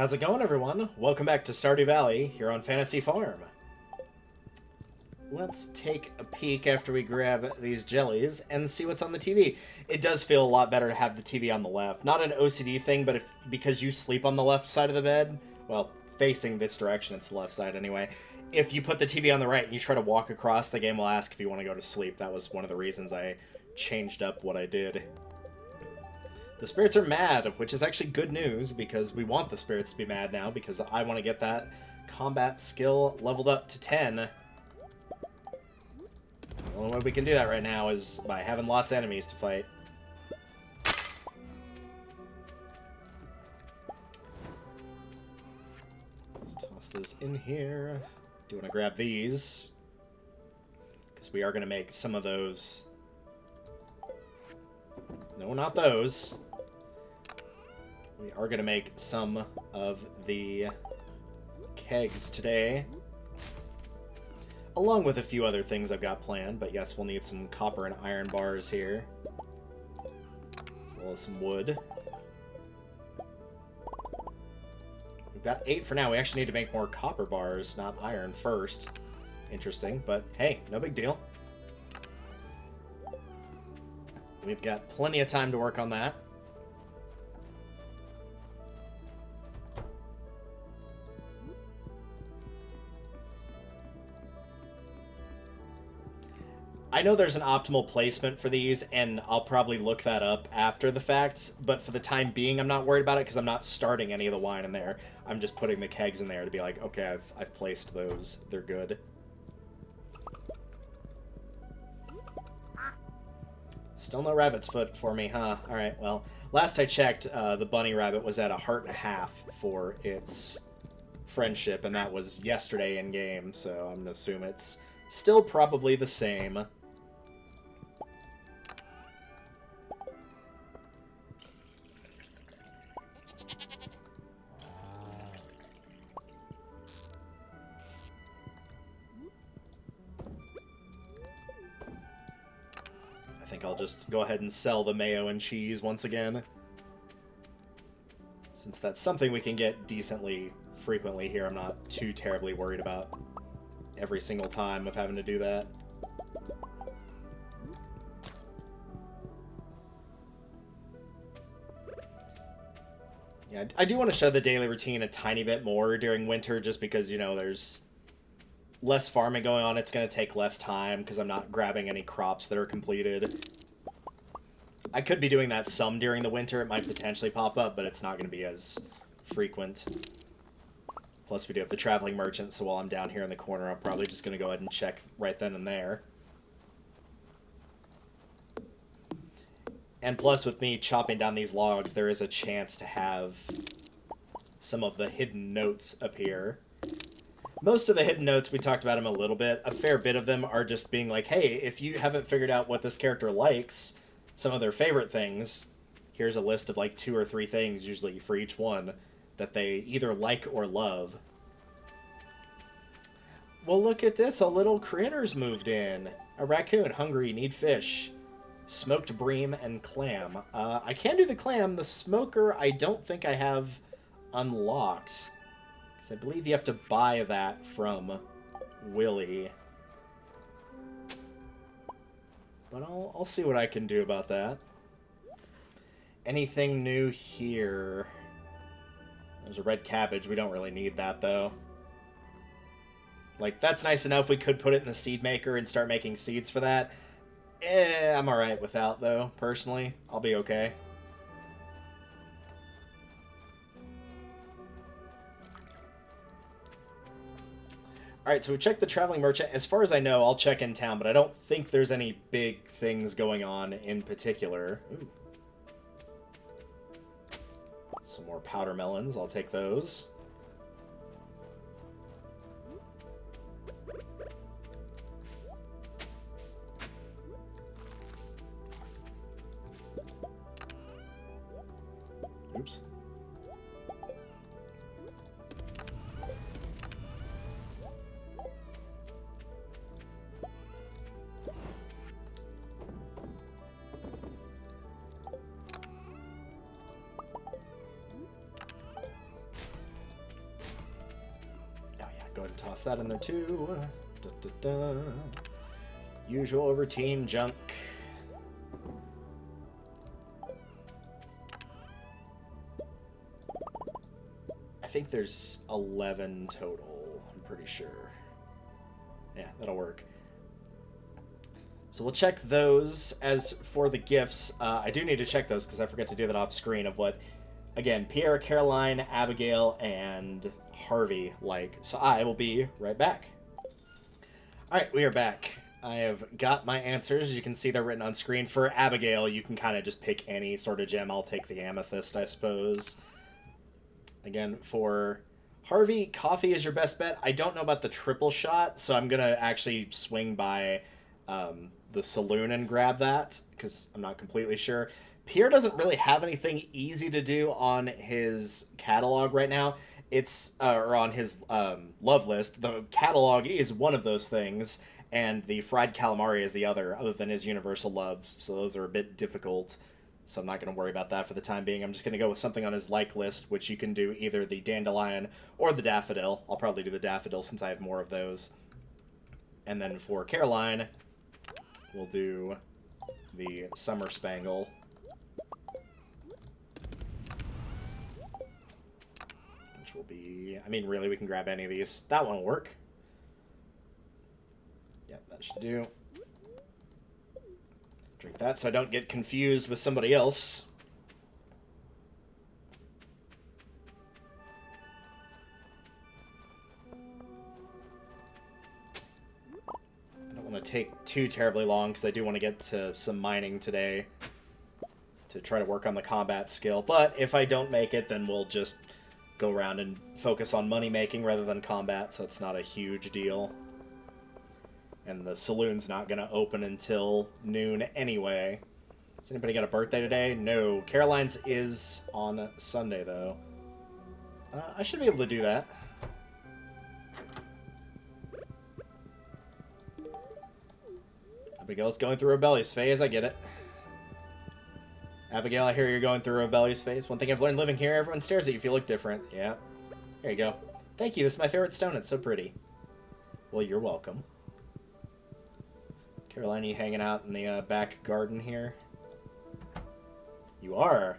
How's it going, everyone? Welcome back to Stardew Valley here on Fantasy Farm. Let's take a peek after we grab these jellies and see what's on the TV. It does feel a lot better to have the TV on the left. Not an OCD thing, but because you sleep on the left side of the bed, well, facing this direction, it's the left side anyway. If you put the TV on the right and you try to walk across, the game will ask if you want to go to sleep. That was one of the reasons I changed up what I did. The spirits are mad, which is actually good news because we want the spirits to be mad now because I want to get that combat skill leveled up to 10. The only way we can do that right now is by having lots of enemies to fight. Let's toss those in here. Do want to grab these because we are going to make some of those. No, not those. We are going to make some of the kegs today, along with a few other things I've got planned, but yes, we'll need some copper and iron bars here, as well as some wood. We've got 8 for now. We actually need to make more copper bars, not iron first. Interesting, but hey, no big deal. We've got plenty of time to work on that. I know there's an optimal placement for these, and I'll probably look that up after the fact, but for the time being, I'm not worried about it because I'm not starting any of the wine in there. I'm just putting the kegs in there to be like, okay, I've placed those. They're good. Still no rabbit's foot for me, huh? Alright, well, last I checked, the bunny rabbit was at 1.5 hearts for its friendship, and that was yesterday in game, so I'm gonna assume it's still probably the same. I think I'll just go ahead and sell the mayo and cheese once again, since that's something we can get decently frequently here. I'm not too terribly worried about every single time of having to do that. Yeah, I do want to show the daily routine a tiny bit more during winter, just because, you know, there's less farming going on. It's going to take less time because I'm not grabbing any crops that are completed. I could be doing that some during the winter. It might potentially pop up, but it's not going to be as frequent. Plus, we do have the traveling merchant, so while I'm down here in the corner, I'm probably just going to go ahead and check right then and there. And plus, with me chopping down these logs, there is a chance to have some of the hidden notes appear. Most of the hidden notes, we talked about them a little bit. A fair bit of them are just being like, hey, if you haven't figured out what this character likes, some of their favorite things, here's a list of like 2 or 3 things, usually for each one, that they either like or love. Well, look at this. A little critter's moved in. A raccoon, hungry, need fish. Smoked bream and clam. I can do the clam. The smoker, I don't think I have unlocked, because I believe you have to buy that from Willy. But I'll see what I can do about that. Anything new here? There's a red cabbage. We don't really need that, though. Like, that's nice enough. We could put it in the seed maker and start making seeds for that. I'm alright without, though, personally. I'll be okay. Alright, so we checked the traveling merchant. As far as I know, I'll check in town, but I don't think there's any big things going on in particular. Ooh. Some more powder melons. I'll take those. Oops. go ahead and toss that in there too. Da, da, da. Usual routine junk. I think there's 11 total, I'm pretty sure. Yeah, that'll work. So we'll check those. As for the gifts, I do need to check those because I forgot to do that off screen of what, again, Pierre, Caroline, Abigail, and Harvey like. So I will be right back. Alright, we are back. I have got my answers. As you can see, they're written on screen. For Abigail, you can kind of just pick any sort of gem. I'll take the amethyst, I suppose. Again, for Harvey, coffee is your best bet. I don't know about the triple shot, so I'm going to actually swing by the saloon and grab that, because I'm not completely sure. Pierre doesn't really have anything easy to do on his catalog right now. It's, or on his love list. The catalog is one of those things, and the fried calamari is the other than his universal loves, so those are a bit difficult. So I'm not going to worry about that for the time being. I'm just going to go with something on his like list, which you can do either the dandelion or the daffodil. I'll probably do the daffodil since I have more of those. And then for Caroline, we'll do the summer spangle. Which will be... I mean, really, we can grab any of these. That one will work. Yep, that should do. Drink that so I don't get confused with somebody else. I don't want to take too terribly long because I do want to get to some mining today to try to work on the combat skill. But if I don't make it, then we'll just go around and focus on money making rather than combat, so it's not a huge deal. And the saloon's not going to open until noon anyway. Has anybody got a birthday today? No. Caroline's is on Sunday, though. I should be able to do that. Abigail's going through a rebellious phase. I get it. Abigail, I hear you're going through a rebellious phase. One thing I've learned living here, everyone stares at you if you look different. Yeah. There you go. Thank you. This is my favorite stone. It's so pretty. Well, you're welcome. Caroline, you hanging out in the back garden here? You are.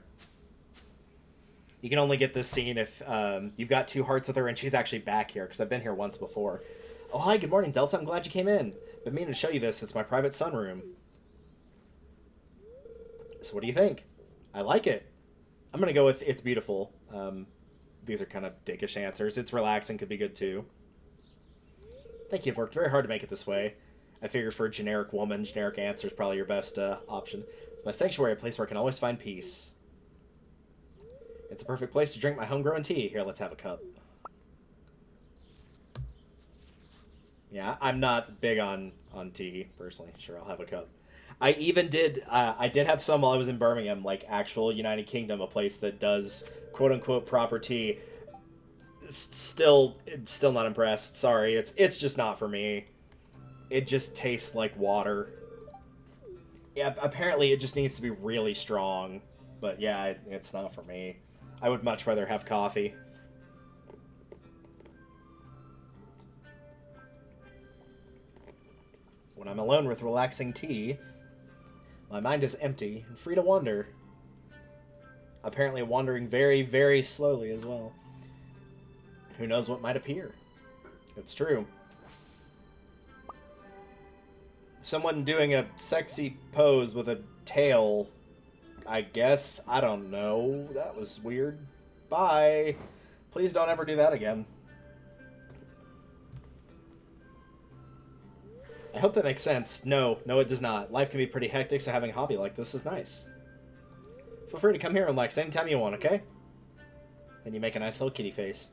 You can only get this scene if you've got 2 hearts with her and she's actually back here, because I've been here once before. Oh, hi, good morning, Delta. I'm glad you came in. Been meaning to show you this. It's my private sunroom. So what do you think? I like it. I'm going to go with it's beautiful. These are kind of dickish answers. It's relaxing, could be good too. Thank you. I've worked very hard to make it this way. I figure for a generic woman, generic answer is probably your best option. It's my sanctuary, a place where I can always find peace. It's a perfect place to drink my homegrown tea. Here, let's have a cup. Yeah, I'm not big on tea, personally. Sure, I'll have a cup. I even did, I did have some while I was in Birmingham, like actual United Kingdom, a place that does quote-unquote proper tea. Still not impressed. Sorry, it's just not for me. It just tastes like water. Yeah, apparently it just needs to be really strong. But yeah, it's not for me. I would much rather have coffee. When I'm alone with relaxing tea, my mind is empty and free to wander. Apparently wandering very, very slowly as well. Who knows what might appear? It's true. Someone doing a sexy pose with a tail, I guess. I don't know. That was weird. Bye. Please don't ever do that again. I hope that makes sense. No, it does not. Life can be pretty hectic, so having a hobby like this is nice. Feel free to come here and relax anytime you want, okay? Then you make a nice little kitty face.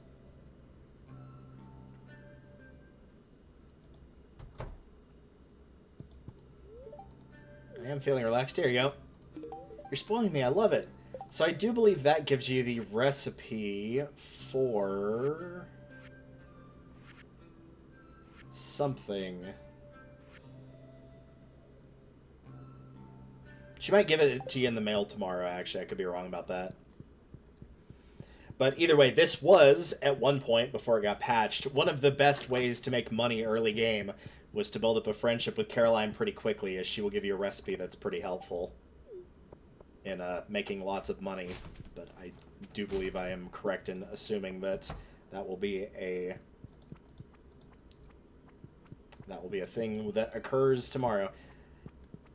I am feeling relaxed. Here you go. You're spoiling me. I love it. So I do believe that gives you the recipe for something. She might give it to you in the mail tomorrow, actually. I could be wrong about that. But either way, this was, at one point, before it got patched, one of the best ways to make money early game was to build up a friendship with Caroline pretty quickly, as she will give you a recipe that's pretty helpful in making lots of money. But I do believe I am correct in assuming that that will be a thing that occurs tomorrow.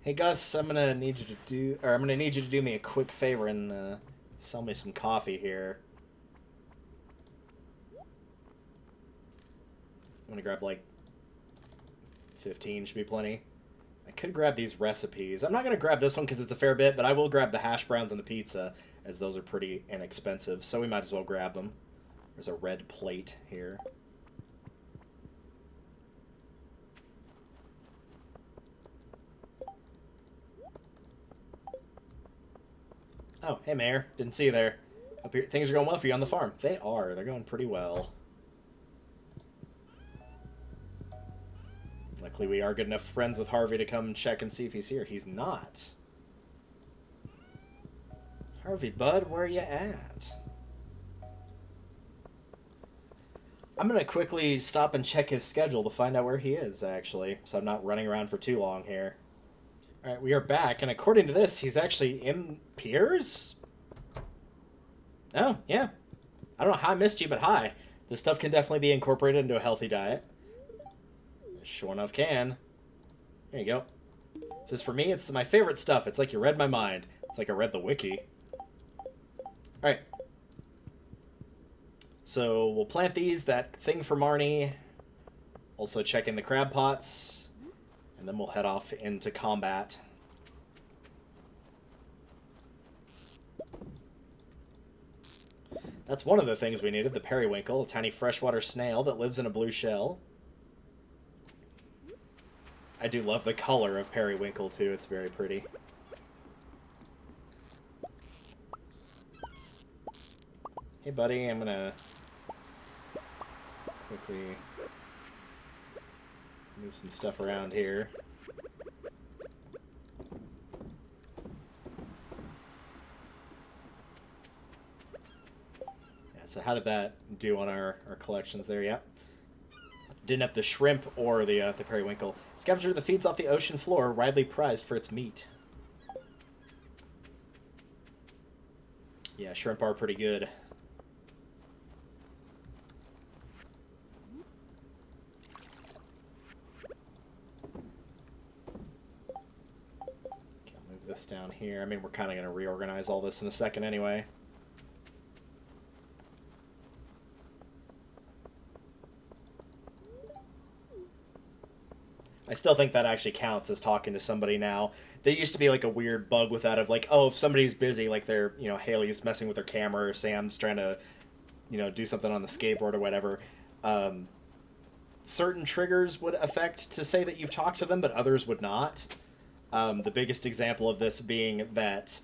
Hey Gus, I'm gonna need you to do me a quick favor and sell me some coffee here. I'm gonna grab like 15, should be plenty. I could grab these recipes. I'm not gonna grab this one because it's a fair bit, but I will grab the hash browns and the pizza, as those are pretty inexpensive, so we might as well grab them. There's a red plate here. Oh, hey Mayor. Didn't see you there. Hope things are going well for you on the farm. They are. They're going pretty well. Luckily, we are good enough friends with Harvey to come check and see if he's here. He's not. Harvey, bud, where you at? I'm going to quickly stop and check his schedule to find out where he is, actually, so I'm not running around for too long here. Alright, we are back, and according to this, he's actually in Piers? Oh, yeah. I don't know how I missed you, but hi. This stuff can definitely be incorporated into a healthy diet. Sure enough can. There you go. This is for me, it's my favorite stuff. It's like you read my mind. It's like I read the wiki. Alright. So we'll plant these, that thing for Marnie. Also checking the crab pots. And then we'll head off into combat. That's one of the things we needed, the periwinkle, a tiny freshwater snail that lives in a blue shell. I do love the color of periwinkle, too. It's very pretty. Hey, buddy, I'm gonna quickly move some stuff around here. Yeah, so how did that do on our collections there? Yep. Didn't have the shrimp or the periwinkle. Scavenger that feeds off the ocean floor, widely prized for its meat. Yeah, shrimp are pretty good. Okay, I'll move this down here. I mean, we're kind of going to reorganize all this in a second anyway. I still think that actually counts as talking to somebody now. There used to be like a weird bug with that of like, oh, if somebody's busy, like they're, you know, Haley's messing with her camera or Sam's trying to, you know, do something on the skateboard or whatever. Certain triggers would affect to say that you've talked to them, but others would not. The biggest example of this being that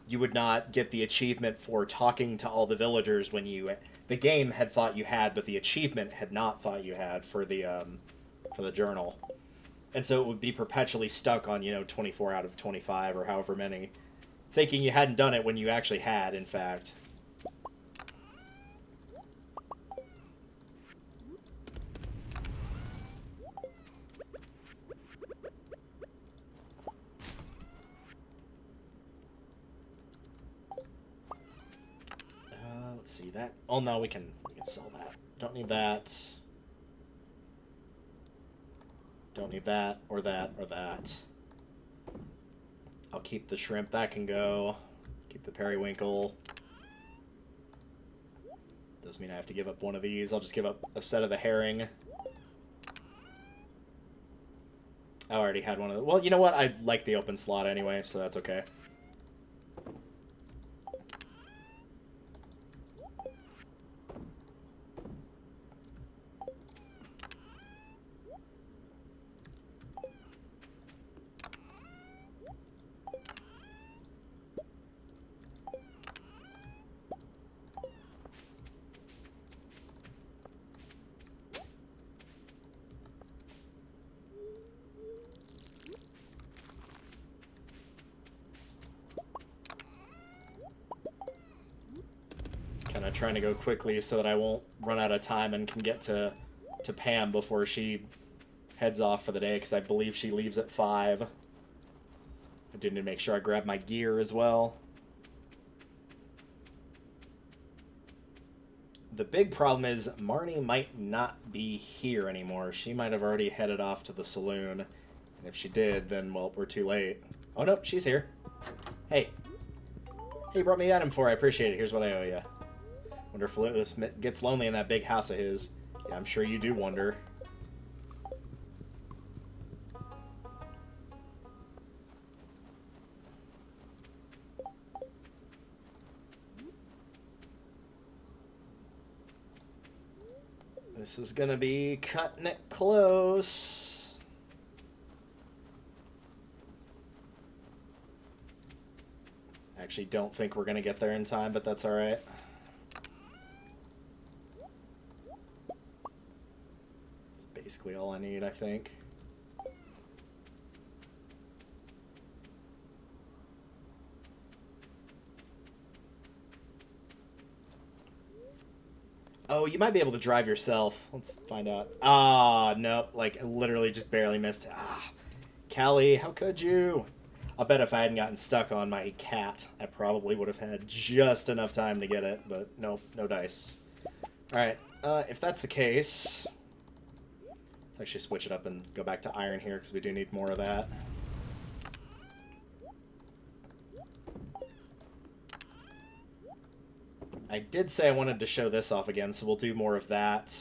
you would not get the achievement for talking to all the villagers when the game had thought you had, but the achievement had not thought you had for the journal. And so it would be perpetually stuck on, you know, 24 out of 25 or however many, thinking you hadn't done it when you actually had, in fact. Let's see that. Oh no, we can sell that. Don't need that. Don't need that, or that, or that. I'll keep the shrimp. That can go. Keep the periwinkle. Doesn't mean I have to give up one of these. I'll just give up a set of the herring. I already had one of the... Well, you know what? I like the open slot anyway, so that's okay. trying to go quickly so that I won't run out of time and can get to Pam before she heads off for the day, because I believe she leaves at 5. I do need to make sure I grab my gear as well. The big problem is Marnie might not be here anymore. She might have already headed off to the saloon. And if she did, then, well, we're too late. Oh, no, she's here. Hey. Hey, you brought me item for. I appreciate it. Here's what I owe you. Wonder if Lewis gets lonely in that big house of his. Yeah, I'm sure you do wonder. This is gonna be cutting it close. I actually don't think we're gonna get there in time, but that's alright. That's basically all I need, I think. Oh, you might be able to drive yourself. Let's find out. Ah, nope. Like, literally just barely missed it. Ah, Calli, how could you? I'll bet if I hadn't gotten stuck on my cat, I probably would have had just enough time to get it, but nope, no dice. Alright, if that's the case, let's actually switch it up and go back to iron here, because we do need more of that. I did say I wanted to show this off again, so we'll do more of that.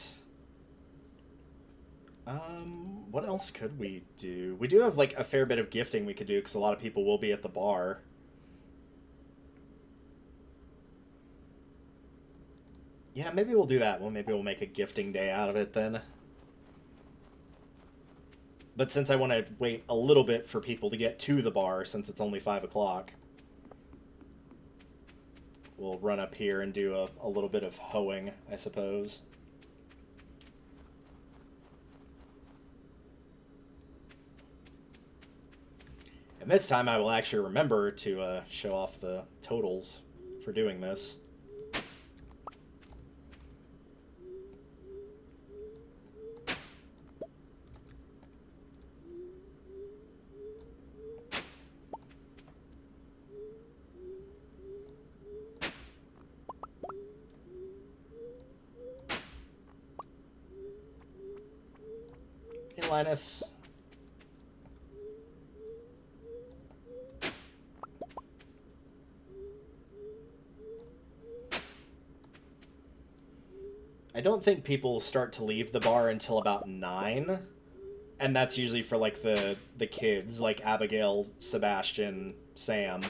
What else could we do? We do have, like, a fair bit of gifting we could do, because a lot of people will be at the bar. Yeah, maybe we'll do that. Well, maybe we'll make a gifting day out of it, then. But since I want to wait a little bit for people to get to the bar, since it's only 5 o'clock... we'll run up here and do a little bit of hoeing, I suppose. And this time I will actually remember to show off the totals for doing this. Hey, Linus. I don't think people start to leave the bar until about 9. And that's usually for, like, the kids, like Abigail, Sebastian, Sam.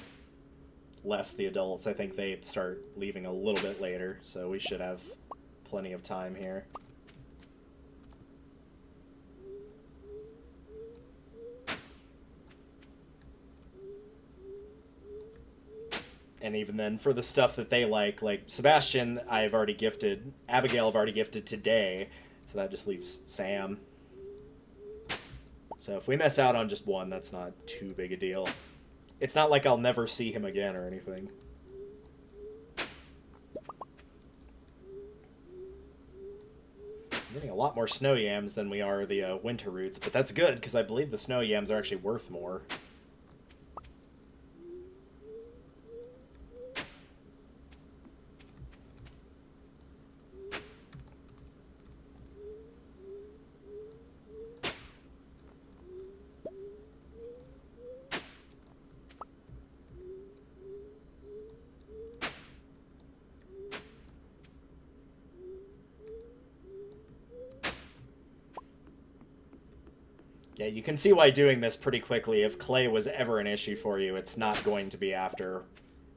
Less the adults. I think they start leaving a little bit later, so we should have plenty of time here. And even then, for the stuff that they like Sebastian, I've already gifted. Abigail, I've already gifted today. So that just leaves Sam. So if we miss out on just one, that's not too big a deal. It's not like I'll never see him again or anything. I'm getting a lot more snow yams than we are the winter roots, but that's good, because I believe the snow yams are actually worth more. Yeah, you can see why doing this pretty quickly, if clay was ever an issue for you, it's not going to be after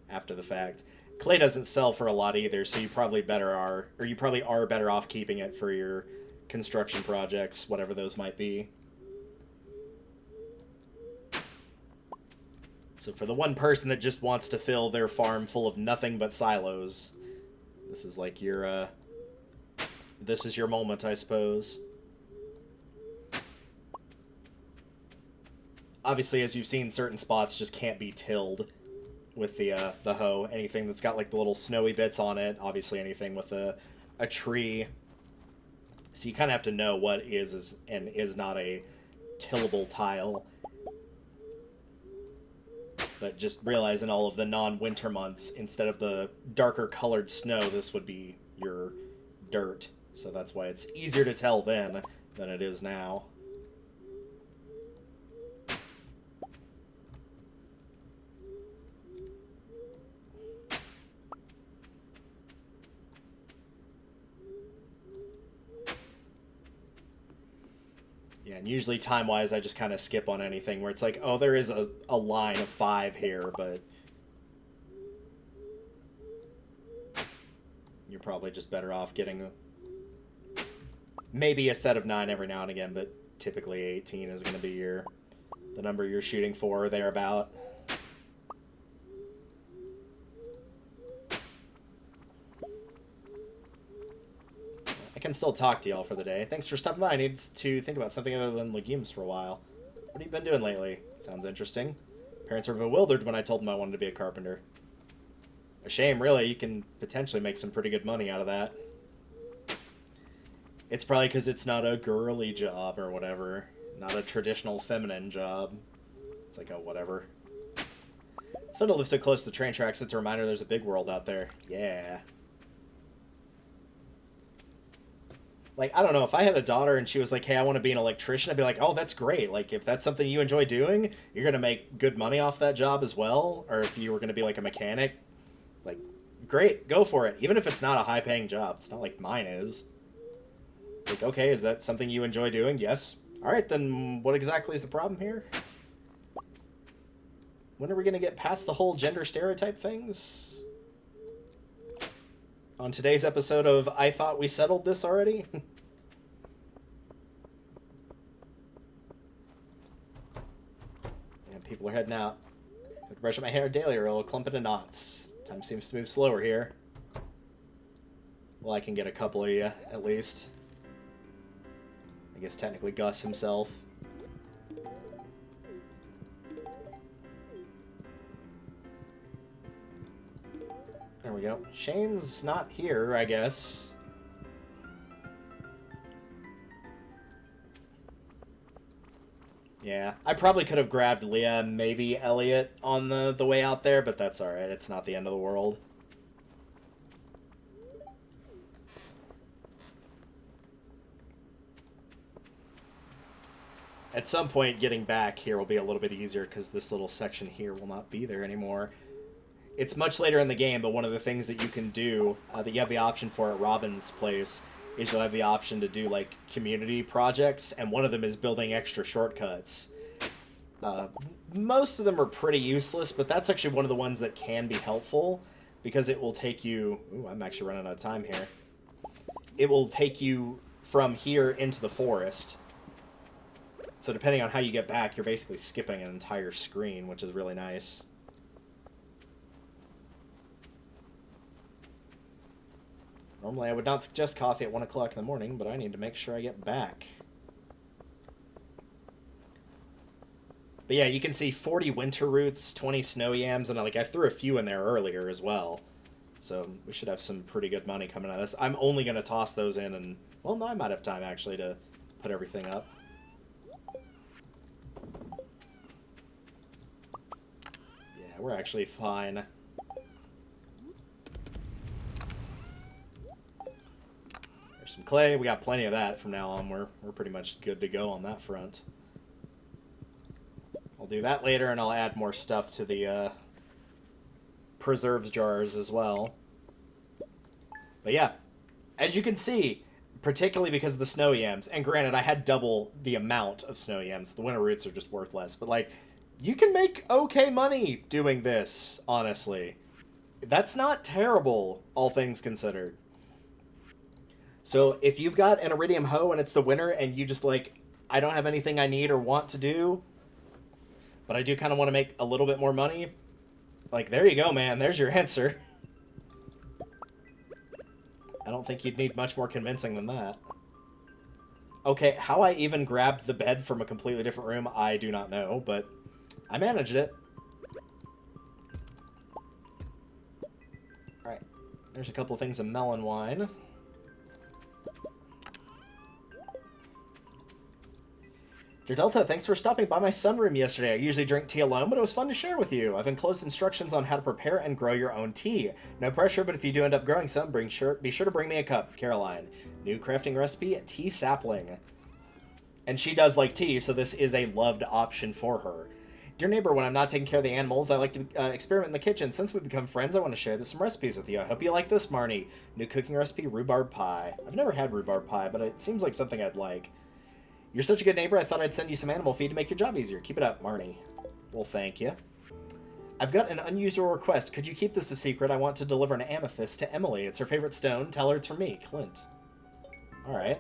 the fact. Clay doesn't sell for a lot either, so you probably are better off keeping it for your construction projects, whatever those might be. So for the one person that just wants to fill their farm full of nothing but silos, this is like your this is your moment, I suppose. Obviously, as you've seen, certain spots just can't be tilled. with the hoe. Anything that's got like the little snowy bits on it. Obviously, anything with a tree. So you kind of have to know what is and is not a tillable tile. But just realize in all of the non-winter months, instead of the darker colored snow, this would be your dirt. So that's why it's easier to tell then than it is now. Yeah, and usually time-wise, I just kind of skip on anything where it's like, oh, there is a line of 5 here, but you're probably just better off getting maybe a set of 9 every now and again, but typically 18 is going to be the number you're shooting for, or thereabout. I can still talk to y'all for the day. Thanks for stopping by. I need to think about something other than legumes for a while. What have you been doing lately? Sounds interesting. Parents were bewildered when I told them I wanted to be a carpenter. A shame, really. You can potentially make some pretty good money out of that. It's probably because it's not a girly job or whatever. Not a traditional feminine job. It's like, oh, whatever. It's fun to live so close to the train tracks. It's a reminder there's a big world out there. Yeah. Like, I don't know, if I had a daughter and she was like, hey, I want to be an electrician, I'd be like, oh, that's great. Like, if that's something you enjoy doing, you're going to make good money off that job as well. Or if you were going to be like a mechanic, like, great, go for it. Even if it's not a high-paying job. It's not like mine is. It's like, okay, is that something you enjoy doing? Yes. All right, then what exactly is the problem here? When are we going to get past the whole gender stereotype things? On today's episode of I Thought We Settled This Already? And people are heading out. I have to brush my hair daily or it'll clump into knots. Time seems to move slower here. Well, I can get a couple of you, at least. I guess technically Gus himself. There we go. Shane's not here, I guess. Yeah, I probably could have grabbed Leah, maybe Elliot on the way out there, but that's alright. It's not the end of the world. At some point, getting back here will be a little bit easier because this little section here will not be there anymore. It's much later in the game, but one of the things that you can do, that you have the option for at Robin's place, is you'll have the option to do, like, community projects, and one of them is building extra shortcuts. Most of them are pretty useless, but that's actually one of the ones that can be helpful, because it will take you... Ooh, I'm actually running out of time here. It will take you from here into the forest. So depending on how you get back, you're basically skipping an entire screen, which is really nice. Normally I would not suggest coffee at 1 o'clock in the morning, but I need to make sure I get back. But yeah, you can see 40 winter roots, 20 snow yams, and I threw a few in there earlier as well. So we should have some pretty good money coming out of this. I'm only going to toss those in and... Well, no, I might have time, actually, to put everything up. Yeah, we're actually fine. There's some clay. We got plenty of that from now on. We're pretty much good to go on that front. I'll do that later, and I'll add more stuff to the preserves jars as well. But yeah, as you can see, particularly because of the snow yams, and granted, I had double the amount of snow yams. The winter roots are just worth less, but like, you can make okay money doing this, honestly. That's not terrible, all things considered. So if you've got an iridium hoe and it's the winter and you just like, I don't have anything I need or want to do, but I do kind of want to make a little bit more money, like, there you go, man. There's your answer. I don't think you'd need much more convincing than that. Okay, how I even grabbed the bed from a completely different room, I do not know, but I managed it. There's a couple things of melon wine. Dear Delta, thanks for stopping by my sunroom yesterday. I usually drink tea alone, but it was fun to share with you. I've enclosed instructions on how to prepare and grow your own tea. No pressure, but if you do end up growing some, be sure to bring me a cup. Caroline. New crafting recipe, tea sapling. And she does like tea, so this is a loved option for her. Dear neighbor, when I'm not taking care of the animals, I like to experiment in the kitchen. Since we've become friends, I want to share some recipes with you. I hope you like this, Marnie. New cooking recipe, rhubarb pie. I've never had rhubarb pie, but it seems like something I'd like. You're such a good neighbor, I thought I'd send you some animal feed to make your job easier. Keep it up, Marnie. Well, thank you. I've got an unusual request. Could you keep this a secret? I want to deliver an amethyst to Emily. It's her favorite stone. Tell her it's from me, Clint. Alright.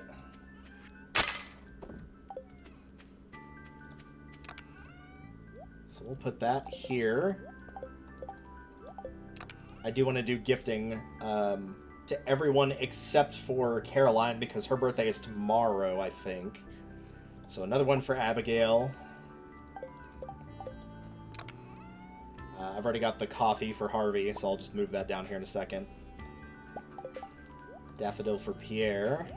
So we'll put that here. I do want to do gifting to everyone except for Caroline because her birthday is tomorrow, I think. So another one for Abigail. I've already got the coffee for Harvey, so I'll just move that down here in a second. Daffodil for Pierre.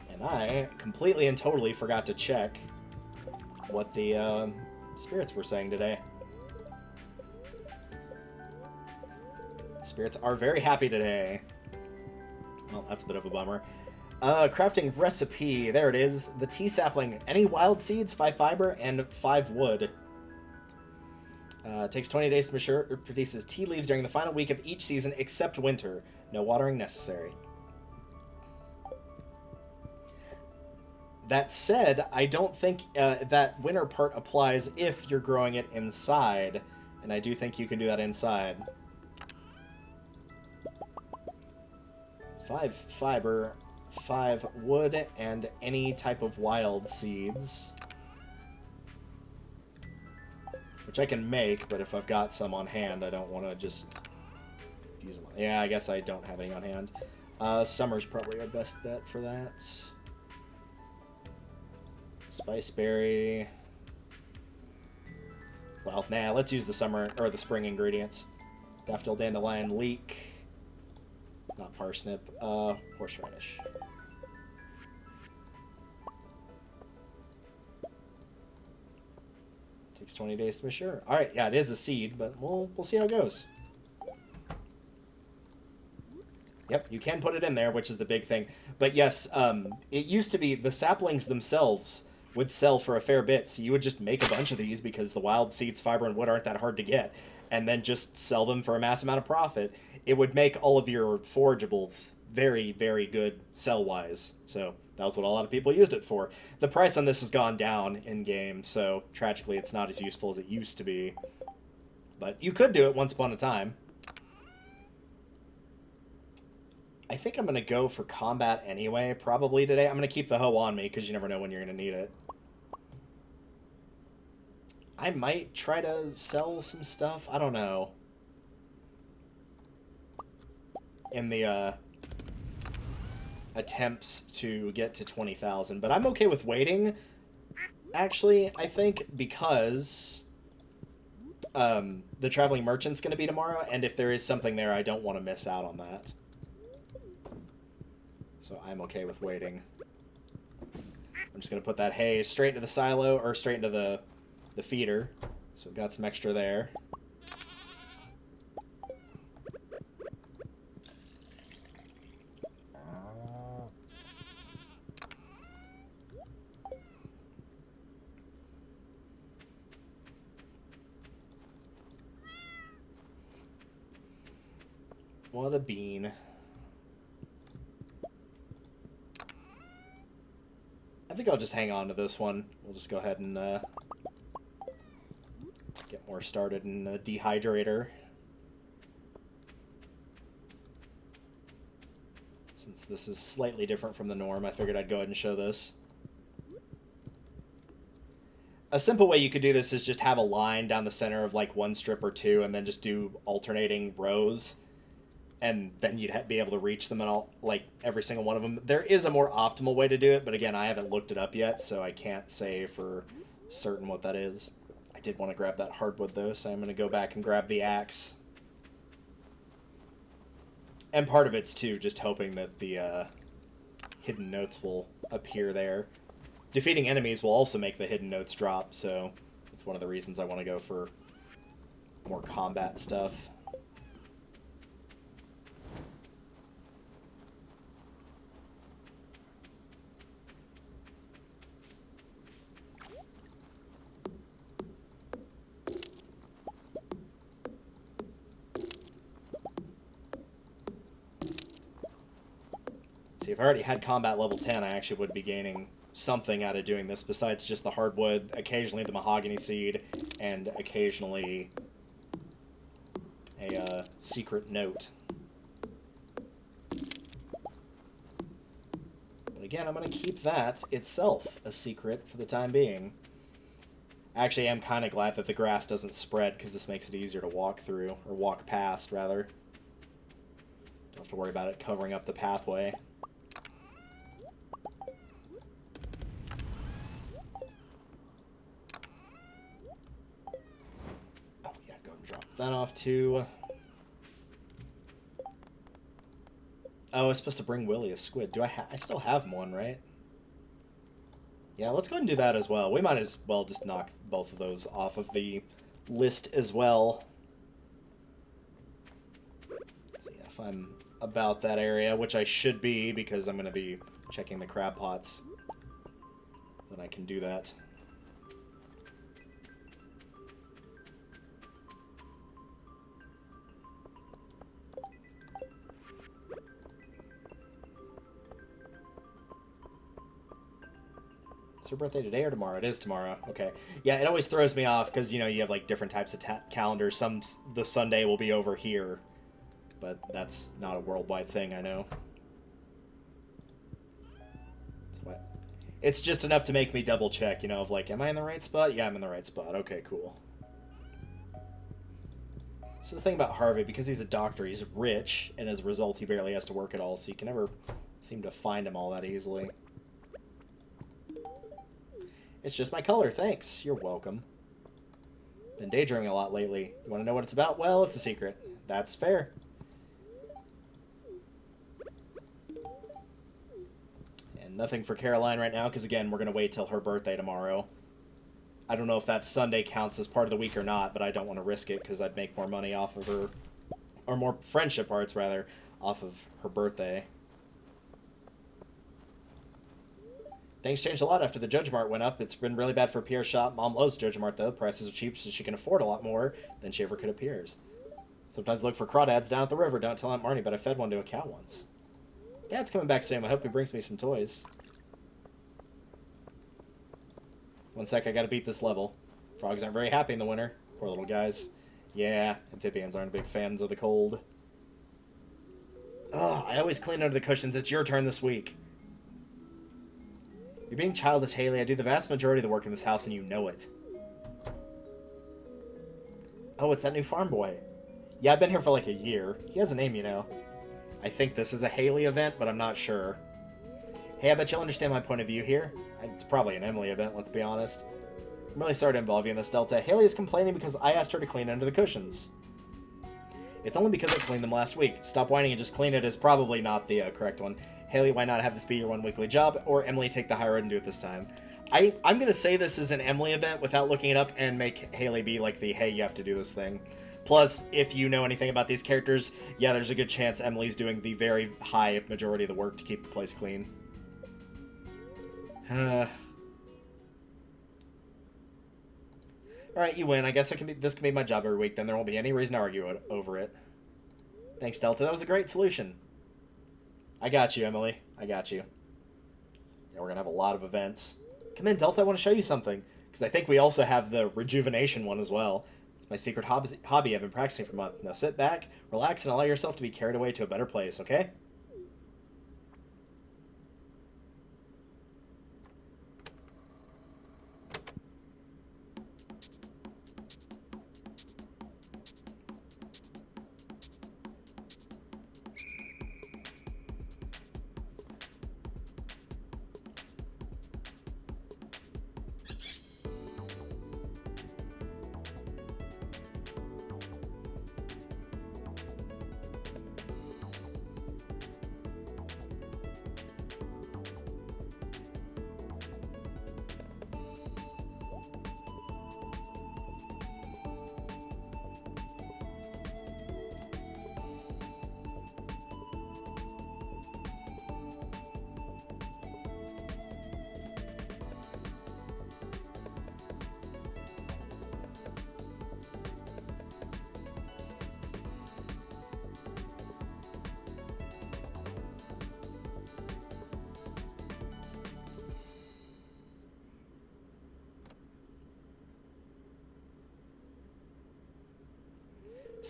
And I completely and totally forgot to check what the spirits were saying today. Spirits are very happy today. Well, that's a bit of a bummer. Crafting recipe. There it is. The tea sapling. Any wild seeds, 5 fiber, and 5 wood. Takes 20 days to mature. It produces tea leaves during the final week of each season except winter. No watering necessary. That said, I don't think that winter part applies if you're growing it inside. And I do think you can do that inside. 5 fiber, 5 wood, and any type of wild seeds. Which I can make, but if I've got some on hand, I don't want to just use them. Yeah, I guess I don't have any on hand. Summer's probably our best bet for that. Spiceberry. Well, nah, let's use the summer, or the spring ingredients. Daffodil, dandelion, leek. Not parsnip, horseradish. Takes 20 days to mature. Alright, yeah, it is a seed, but we'll see how it goes. Yep, you can put it in there, which is the big thing. But yes, it used to be the saplings themselves would sell for a fair bit, so you would just make a bunch of these because the wild seeds, fiber, and wood aren't that hard to get, and then just sell them for a mass amount of profit. It would make all of your forageables very, very good sell-wise. So that was what a lot of people used it for. The price on this has gone down in-game, so tragically it's not as useful as it used to be. But you could do it once upon a time. I think I'm going to go for combat anyway, probably today. I'm going to keep the hoe on me, because you never know when you're going to need it. I might try to sell some stuff. I don't know. In the attempts to get to 20,000. But I'm okay with waiting, actually, I think, because the Traveling Merchant's going to be tomorrow, and if there is something there, I don't want to miss out on that. So I'm okay with waiting. I'm just going to put that hay straight into the silo, or straight into the feeder. So we've got some extra there. What a bean. I think I'll just hang on to this one. We'll just go ahead and get more started in the dehydrator. Since this is slightly different from the norm, I figured I'd go ahead and show this. A simple way you could do this is just have a line down the center of like 1 strip or 2, and then just do alternating rows. And then you'd be able to reach them in all, like, every single one of them. There is a more optimal way to do it, but again, I haven't looked it up yet, so I can't say for certain what that is. I I did want to grab that hardwood, though, so I'm going to go back and grab the axe. And part of it's, too, just hoping that the hidden notes will appear there. Defeating enemies will also make the hidden notes drop, so that's one of the reasons I want to go for more combat stuff. See, if I already had combat level 10, I actually would be gaining something out of doing this besides just the hardwood, occasionally the mahogany seed, and occasionally a secret note. But again, I'm going to keep that itself a secret for the time being. Actually, I'm kind of glad that the grass doesn't spread because this makes it easier to walk through, or walk past, rather. Don't have to worry about it covering up the pathway. That off to... Oh, I was supposed to bring Willy a squid. Do I still have one, right? Yeah, let's go ahead and do that as well. We might as well just knock both of those off of the list as well. So yeah, if I'm about that area, which I should be because I'm going to be checking the crab pots, then I can do that. Her birthday today or tomorrow? It is tomorrow. Okay. Yeah, it always throws me off because, you know, you have, like, different types of calendars. The Sunday will be over here, but that's not a worldwide thing, I know. It's just enough to make me double check, you know, of, like, am I in the right spot? Yeah, I'm in the right spot. Okay, cool. This is the thing about Harvey. Because he's a doctor, he's rich, and as a result, he barely has to work at all, so you can never seem to find him all that easily. It's just my color, thanks. You're welcome. Been daydreaming a lot lately. You want to know what it's about? Well, it's a secret. That's fair. And nothing for Caroline right now, because again, we're going to wait till her birthday tomorrow. I don't know if that Sunday counts as part of the week or not, but I don't want to risk it, because I'd make more money off of her, or more friendship hearts, rather, off of her birthday. Things changed a lot after the Judge Mart went up. It's been really bad for Pierre's shop. Mom loves Judge Mart, though. Prices are cheap, so she can afford a lot more than she ever could at Pierre's. Sometimes look for crawdads down at the river. Don't tell Aunt Marnie, but I fed one to a cow once. Dad's coming back soon. I hope he brings me some toys. One sec, I gotta beat this level. Frogs aren't very happy in the winter. Poor little guys. Yeah, amphibians aren't big fans of the cold. Oh, I always clean under the cushions. It's your turn this week. You're being childish, Haley. I do the vast majority of the work in this house, and you know it. Oh, it's that new farm boy. Yeah, I've been here for like a year. He has a name, you know. I think this is a Haley event, but I'm not sure. Hey, I bet you'll understand my point of view here. It's probably an Emily event, let's be honest. I'm really sorry to involve you in this, Delta. Haley is complaining because I asked her to clean under the cushions. It's only because I cleaned them last week. Stop whining and just clean it is probably not the correct one. Haley, why not have this be your one weekly job? Or Emily, take the high road and do it this time. I'm going to say this is an Emily event without looking it up and make Haley be like the, hey, you have to do this thing. Plus, if you know anything about these characters, yeah, there's a good chance Emily's doing the very high majority of the work to keep the place clean. Alright, you win. I guess this can be my job every week, then there won't be any reason to argue over it. Thanks, Delta. That was a great solution. I got you, Emily. I got you. Yeah, we're going to have a lot of events. Come in, Delta. I want to show you something. Because I think we also have the rejuvenation one as well. It's my secret hobby I've been practicing for a month. Now sit back, relax, and allow yourself to be carried away to a better place, okay?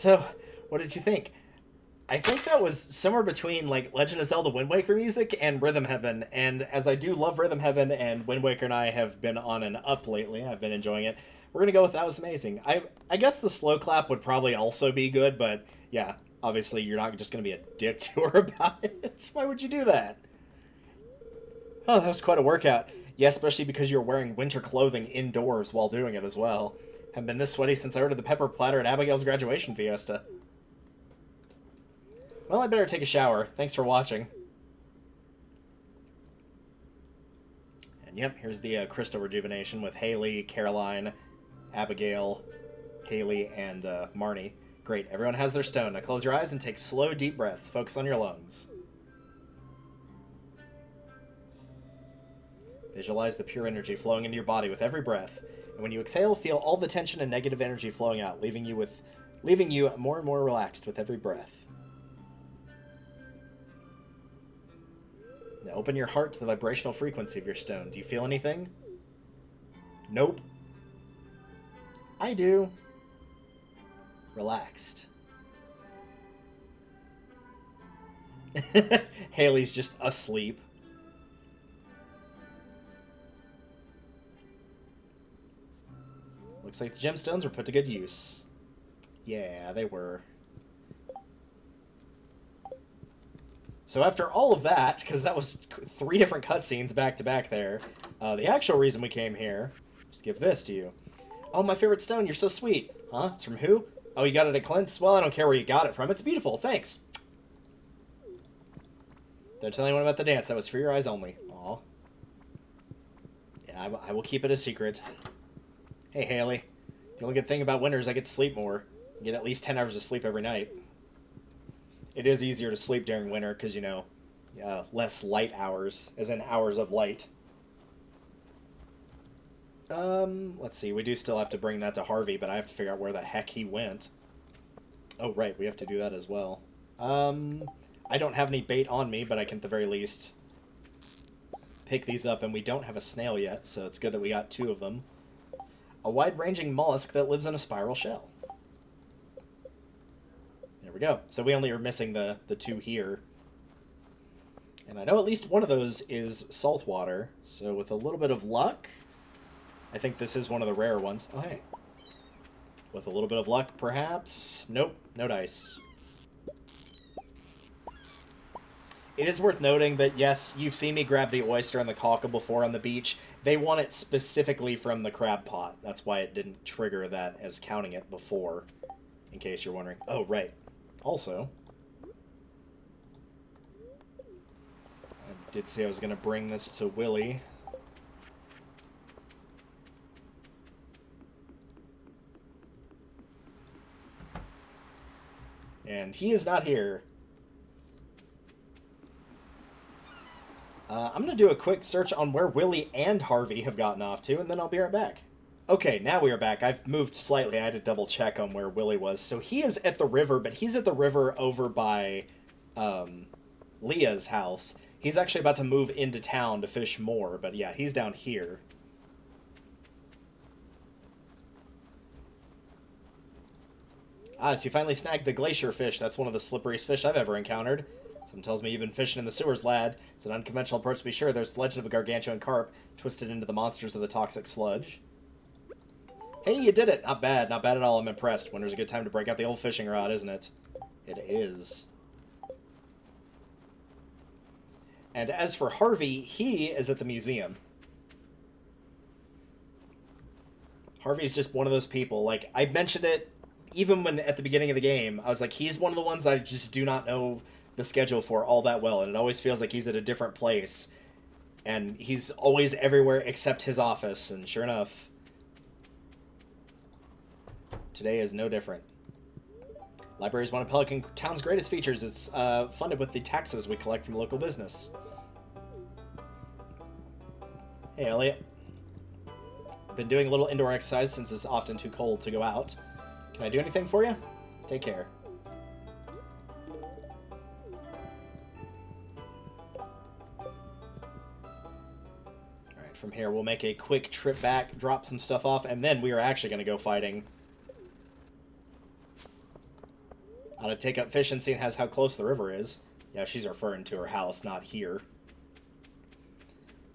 So, what did you think? I think that was somewhere between like Legend of Zelda Wind Waker music and Rhythm Heaven. And as I do love Rhythm Heaven, and Wind Waker and I have been on an up lately, I've been enjoying it. We're gonna go with that was amazing. I guess the slow clap would probably also be good, but yeah, obviously you're not just gonna be a dick to her about it. Why would you do that? Oh, that was quite a workout. Yeah, especially because you're wearing winter clothing indoors while doing it as well. Haven't been this sweaty since I ordered the pepper platter at Abigail's graduation fiesta. Well, I better take a shower. Thanks for watching. And yep, here's the crystal rejuvenation with Haley, Caroline, Abigail, Haley, and Marnie. Great, everyone has their stone. Now close your eyes and take slow, deep breaths. Focus on your lungs. Visualize the pure energy flowing into your body with every breath. And when you exhale, feel all the tension and negative energy flowing out, leaving you more and more relaxed with every breath. Now open your heart to the vibrational frequency of your stone. Do you feel anything? Nope. I do. Relaxed. Haley's just asleep. Looks like the gemstones were put to good use. Yeah, they were. So after all of that, because that was 3 different cutscenes back to back there, the actual reason we came here, just give this to you. Oh, my favorite stone, you're so sweet. Huh? It's from who? Oh, you got it at Clint's? Well, I don't care where you got it from. It's beautiful, thanks. Don't tell anyone about the dance. That was for your eyes only. Aw. Yeah, I will keep it a secret. Hey, Haley. The only good thing about winter is I get to sleep more. I get at least 10 hours of sleep every night. It is easier to sleep during winter because, you know, less light hours, as in hours of light. Let's see. We do still have to bring that to Harvey, but I have to figure out where the heck he went. Oh, right. We have to do that as well. I don't have any bait on me, but I can at the very least pick these up, and we don't have a snail yet, so it's good that we got 2 of them. A wide-ranging mollusk that lives in a spiral shell. There we go. So we only are missing the 2 here. And I know at least one of those is saltwater, so with a little bit of luck, I think this is one of the rare ones. Oh, hey. With a little bit of luck, perhaps? Nope, no dice. It is worth noting that, yes, you've seen me grab the oyster and the cockle before on the beach. They want it specifically from the crab pot. That's why it didn't trigger that as counting it before, in case you're wondering. Oh, right. Also, I did say I was going to bring this to Willy. And he is not here. I'm going to do a quick search on where Willy and Harvey have gotten off to, and then I'll be right back. Okay, now we are back. I've moved slightly. I had to double check on where Willy was. So he is at the river, but he's at the river over by Leah's house. He's actually about to move into town to fish more, but yeah, he's down here. Ah, so you finally snagged the glacier fish. That's one of the slipperiest fish I've ever encountered. Something tells me you've been fishing in the sewers, lad. It's an unconventional approach to be sure. There's the legend of a gargantuan carp twisted into the monsters of the toxic sludge. Hey, you did it! Not bad, not bad at all. I'm impressed. Winter's a good time to break out the old fishing rod, isn't it? It is. And as for Harvey, he is at the museum. Harvey's just one of those people. Like, I mentioned it even when at the beginning of the game. I was like, he's one of the ones I just do not know the schedule for all that well, and it always feels like he's at a different place. And he's always everywhere except his office, and sure enough, today is no different. Library is one of Pelican Town's greatest features. It's funded with the taxes we collect from local business. Hey, Elliot. I've been doing a little indoor exercise since it's often too cold to go out. Can I do anything for you? Take care. Alright, from here we'll make a quick trip back, drop some stuff off, and then we are actually going to go fighting Ought to take up fishing, seeing as how close the river is. Yeah, she's referring to her house, not here.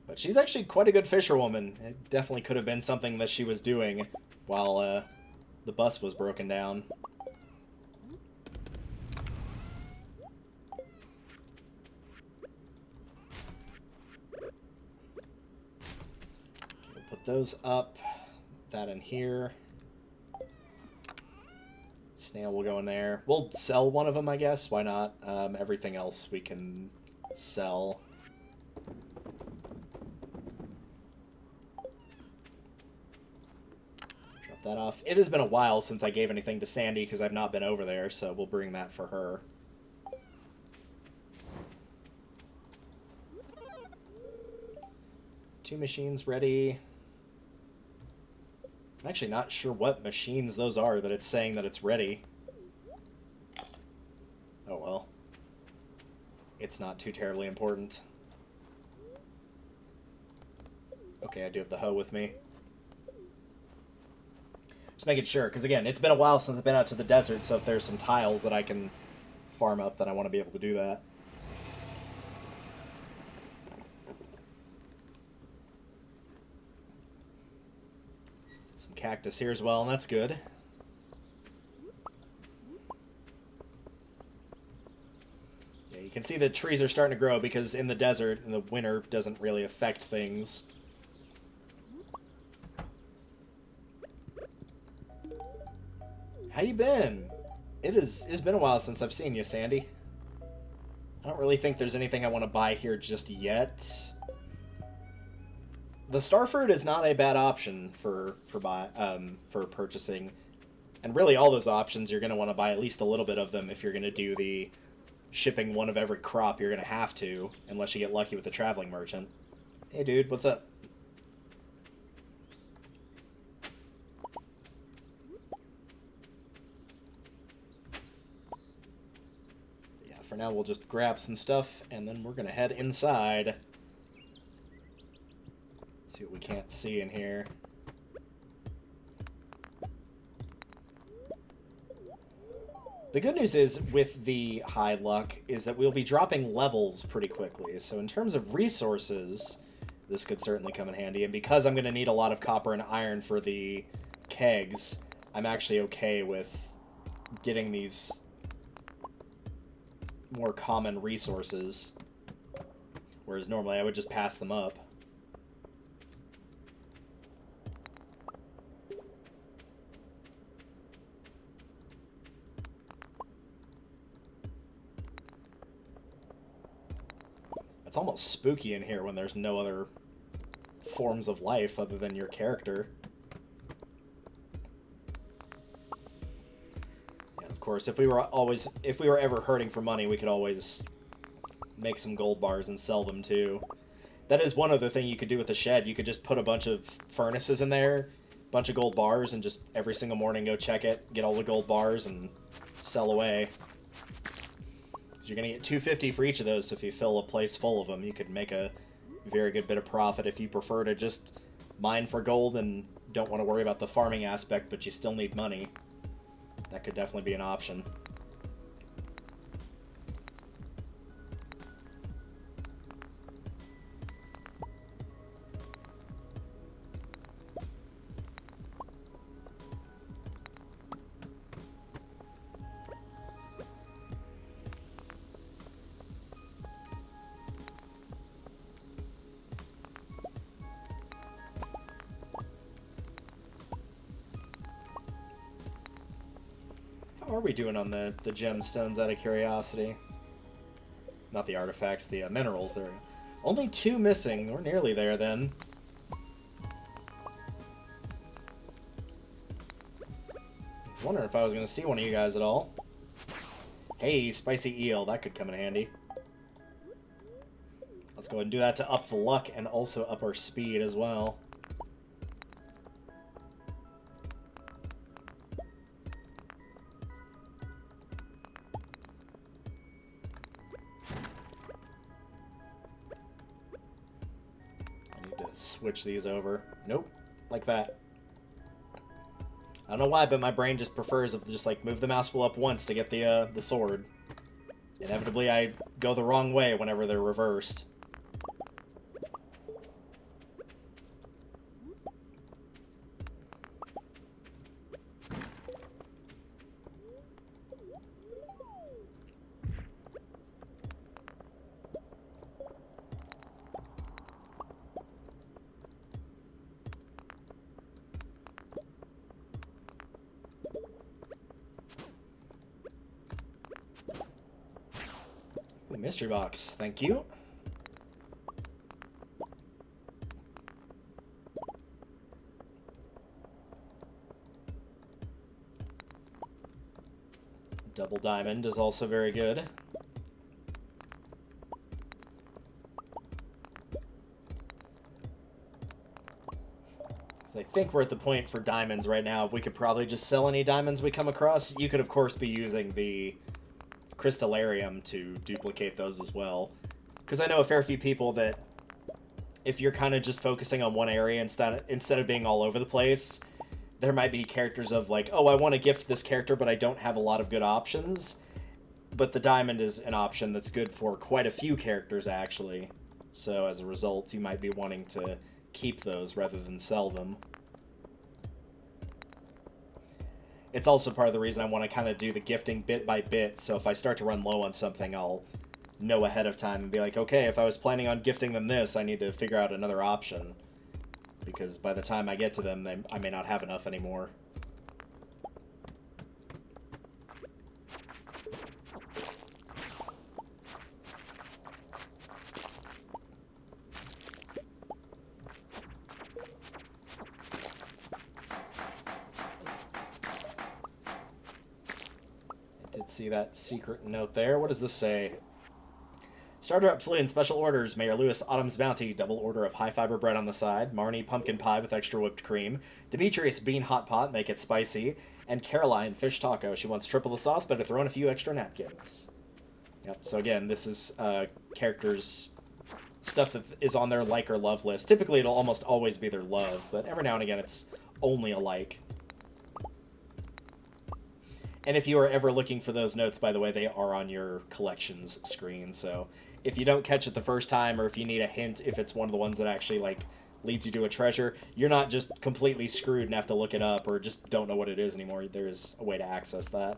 But she's actually quite a good fisherwoman. It definitely could have been something that she was doing while the bus was broken down. Okay, we'll put those up. That in here. Snail will go in there. We'll sell one of them, I guess. Why not? Everything else we can sell. Drop that off. It has been a while since I gave anything to Sandy because I've not been over there, so we'll bring that for her. Two machines ready. I'm actually not sure what machines those are that it's saying that it's ready. Oh well. It's not too terribly important. Okay, I do have the hoe with me. Just making sure, because again, it's been a while since I've been out to the desert, so if there's some tiles that I can farm up, then I want to be able to do that. Cactus here as well, and that's good. Yeah, you can see the trees are starting to grow because in the desert, in the winter, doesn't really affect things. How you been? It's been a while since I've seen you, Sandy. I don't really think there's anything I want to buy here just yet. The starfruit is not a bad option for purchasing, and really all those options you're going to want to buy at least a little bit of them if you're going to do the shipping one of every crop. You're going to have to, unless you get lucky with the traveling merchant. Hey dude, what's up? Yeah, for now we'll just grab some stuff and then we're going to head inside. See what we can't see in here. The good news is, with the high luck, is that we'll be dropping levels pretty quickly. So in terms of resources, this could certainly come in handy. And because I'm going to need a lot of copper and iron for the kegs, I'm actually okay with getting these more common resources. Whereas normally I would just pass them up. It's almost spooky in here when there's no other forms of life other than your character. And of course, if we were ever hurting for money, we could always make some gold bars and sell them too. That is one other thing you could do with the shed. You could just put a bunch of furnaces in there, a bunch of gold bars, and just every single morning go check it, get all the gold bars, and sell away. You're going to get $250 for each of those, so if you fill a place full of them, you could make a very good bit of profit if you prefer to just mine for gold and don't want to worry about the farming aspect, but you still need money. That could definitely be an option. How are we doing on the gemstones, out of curiosity? Not the artifacts, the minerals. There are only 2 missing. We're nearly there, then. I was wondering if I was going to see one of you guys at all. Hey, spicy eel. That could come in handy. Let's go ahead and do that to up the luck and also up our speed as well. Switch these over. Nope. Like that. I don't know why, but my brain just prefers to just, like, move the mouse wheel up once to get the sword. Inevitably, I go the wrong way whenever they're reversed. Ooh, mystery box, thank you. Double diamond is also very good. I think we're at the point for diamonds right now. We could probably just sell any diamonds we come across. You could, of course, be using the crystallarium to duplicate those as well. Because I know a fair few people that if you're kind of just focusing on one area instead of being all over the place, there might be characters of like, oh, I want to gift this character, but I don't have a lot of good options. But the diamond is an option that's good for quite a few characters, actually. So as a result, you might be wanting to keep those rather than sell them. It's also part of the reason I want to kind of do the gifting bit by bit, so if I start to run low on something, I'll know ahead of time and be like, okay, if I was planning on gifting them this, I need to figure out another option. Because by the time I get to them, I may not have enough anymore. See that secret note there. What does this say? Starter absolutely in special orders. Mayor Lewis Autumn's Bounty, double order of high fiber bread on the side. Marnie pumpkin pie with extra whipped cream. Demetrius bean hot pot, make it spicy. And Caroline fish taco. She wants triple the sauce, but to throw in a few extra napkins. Yep. So again, this is characters stuff that is on their like or love list. Typically, it'll almost always be their love, but every now and again, it's only a like. And if you are ever looking for those notes, by the way, they are on your collections screen. So if you don't catch it the first time, or if you need a hint, if it's one of the ones that actually like leads you to a treasure, you're not just completely screwed and have to look it up, or just don't know what it is anymore. There's a way to access that.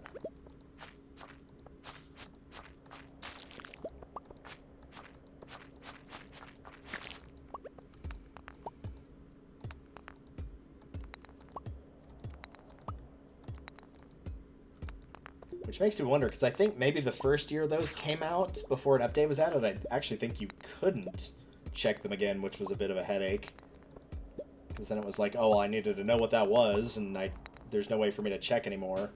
Which makes me wonder, because I think maybe the first year those came out, before an update was added, I actually think you couldn't check them again, which was a bit of a headache. Because then it was like, oh, I needed to know what that was, and there's no way for me to check anymore.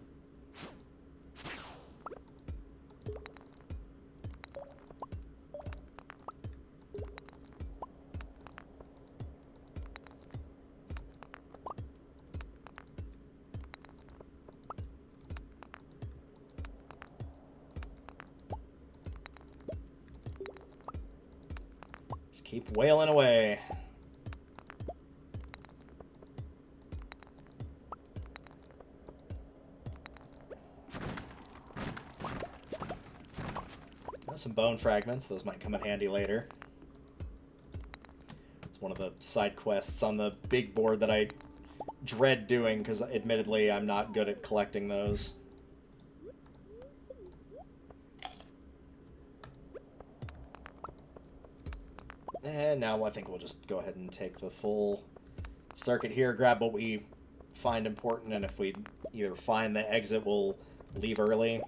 Keep wailing away. Some bone fragments. Those might come in handy later. It's one of the side quests on the big board that I dread doing, because admittedly I'm not good at collecting those. And now I think we'll just go ahead and take the full circuit here, grab what we find important, and if we either find the exit, we'll leave early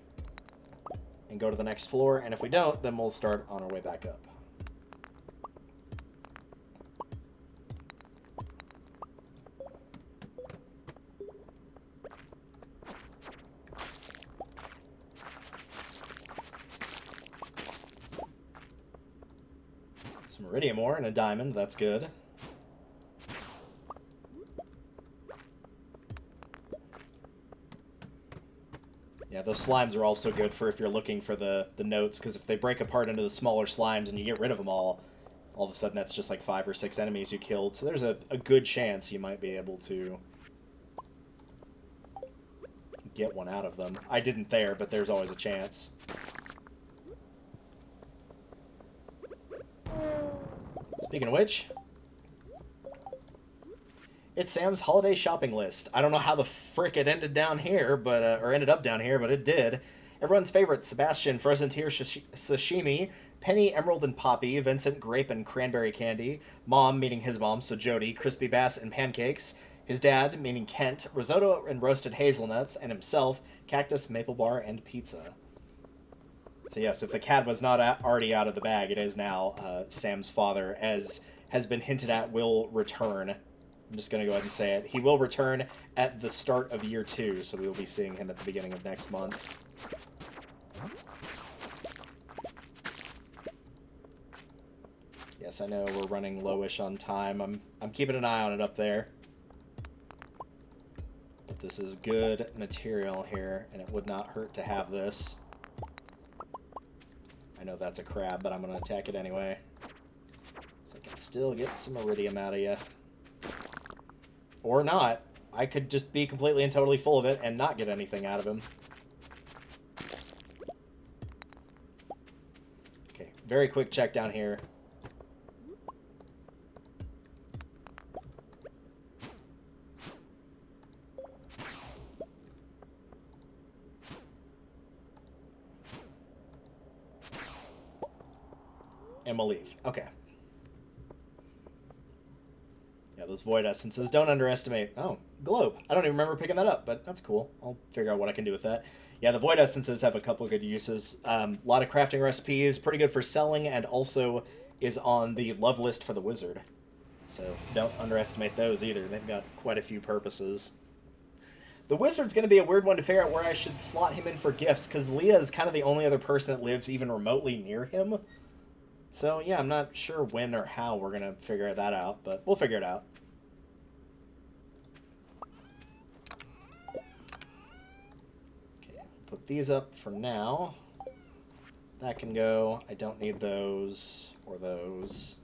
and go to the next floor, and if we don't, then we'll start on our way back up. Some iridium ore and a diamond, that's good. Yeah, those slimes are also good for if you're looking for the notes, because if they break apart into the smaller slimes and you get rid of them all of a sudden that's just like 5 or 6 enemies you killed. So there's a good chance you might be able to get one out of them. I didn't there, but there's always a chance. Speaking of which, it's Sam's holiday shopping list. I don't know how the frick it ended down here, but or ended up down here, but it did. Everyone's favorite: Sebastian, frozen tier sashimi; Penny, emerald and poppy; Vincent, grape and cranberry candy; Mom, meaning his mom, so Jody, crispy bass and pancakes; his dad, meaning Kent, risotto and roasted hazelnuts; and himself, cactus, maple bar, and pizza. So yes, if the cat was not already out of the bag, it is now. Sam's father, as has been hinted at, will return. I'm just going to go ahead and say it. He will return at the start of year 2, so we will be seeing him at the beginning of next month. Yes, I know we're running lowish on time. I'm keeping an eye on it up there. But this is good material here, and it would not hurt to have this. I know that's a crab, but I'm going to attack it anyway. So I can still get some iridium out of you. Or not. I could just be completely and totally full of it and not get anything out of him. Okay, very quick check down here. And we'll leave. Okay. Yeah, those void essences. Don't underestimate. Oh, globe. I don't even remember picking that up, but that's cool. I'll figure out what I can do with that. Yeah, the void essences have a couple of good uses. A lot of crafting recipes, pretty good for selling, and also is on the love list for the wizard. So don't underestimate those either. They've got quite a few purposes. The wizard's going to be a weird one to figure out where I should slot him in for gifts, because Leah is kind of the only other person that lives even remotely near him. So, yeah, I'm not sure when or how we're going to figure that out, but we'll figure it out. Okay, put these up for now. That can go. I don't need those or those.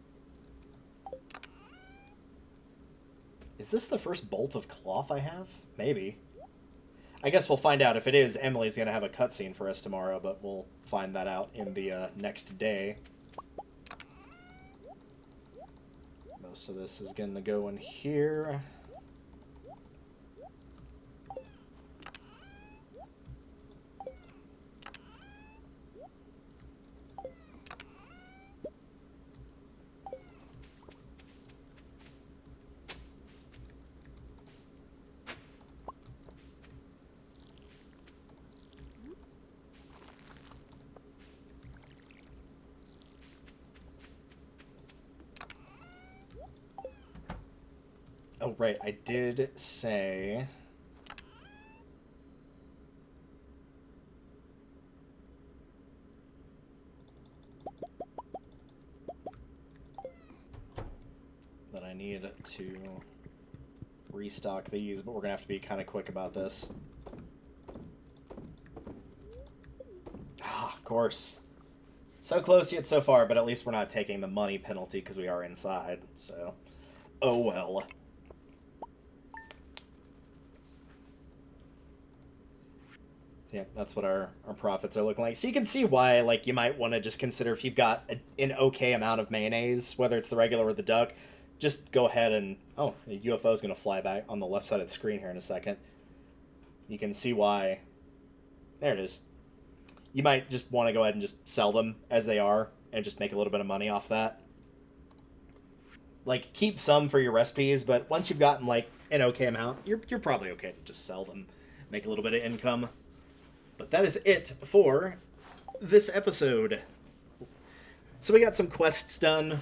Is this the first bolt of cloth I have? Maybe. I guess we'll find out. If it is, Emily's going to have a cutscene for us tomorrow, but we'll find that out in the next day. Most of this is going to go in here. Oh, right, I did say... that I need to restock these, but we're going to have to be kind of quick about this. Ah, of course. So close yet so far, but at least we're not taking the money penalty because we are inside, so... Oh well. So yeah, that's what our profits are looking like. So you can see why, like, you might want to just consider if you've got an okay amount of mayonnaise, whether it's the regular or the duck, just go ahead and... Oh, a UFO is going to fly back on the left side of the screen here in a second. You can see why... There it is. You might just want to go ahead and just sell them as they are and just make a little bit of money off that. Like, keep some for your recipes, but once you've gotten, like, an okay amount, you're probably okay to just sell them, make a little bit of income. But that is it for this episode. So we got some quests done.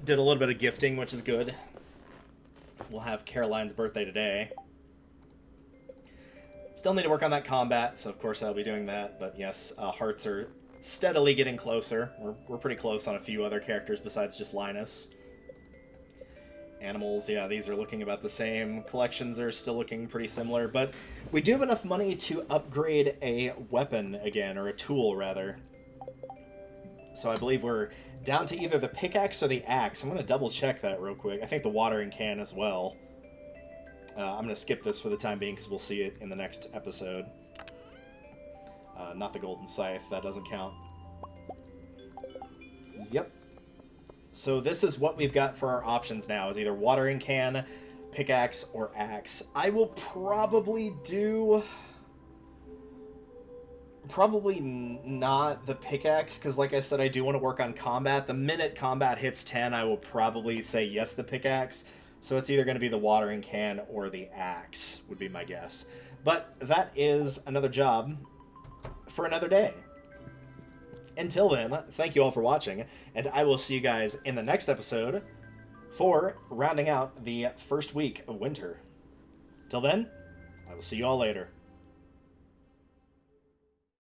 Did a little bit of gifting, which is good. We'll have Caroline's birthday today. Still need to work on that combat, so of course I'll be doing that. But yes, hearts are steadily getting closer. We're pretty close on a few other characters besides just Linus. Animals, yeah, these are looking about the same. Collections are still looking pretty similar, but we do have enough money to upgrade a weapon again, or a tool, rather. So I believe we're down to either the pickaxe or the axe. I'm going to double check that real quick. I think the watering can as well. I'm going to skip this for the time being because we'll see it in the next episode. Not the golden scythe. That doesn't count. Yep. So this is what we've got for our options now, is either watering can, pickaxe, or axe. I will probably do... Probably not the pickaxe, because like I said, I do want to work on combat. The minute combat hits 10, I will probably say yes, the pickaxe. So it's either going to be the watering can or the axe, would be my guess. But that is another job for another day. Until then, thank you all for watching, and I will see you guys in the next episode for rounding out the first week of winter. Till then, I will see you all later.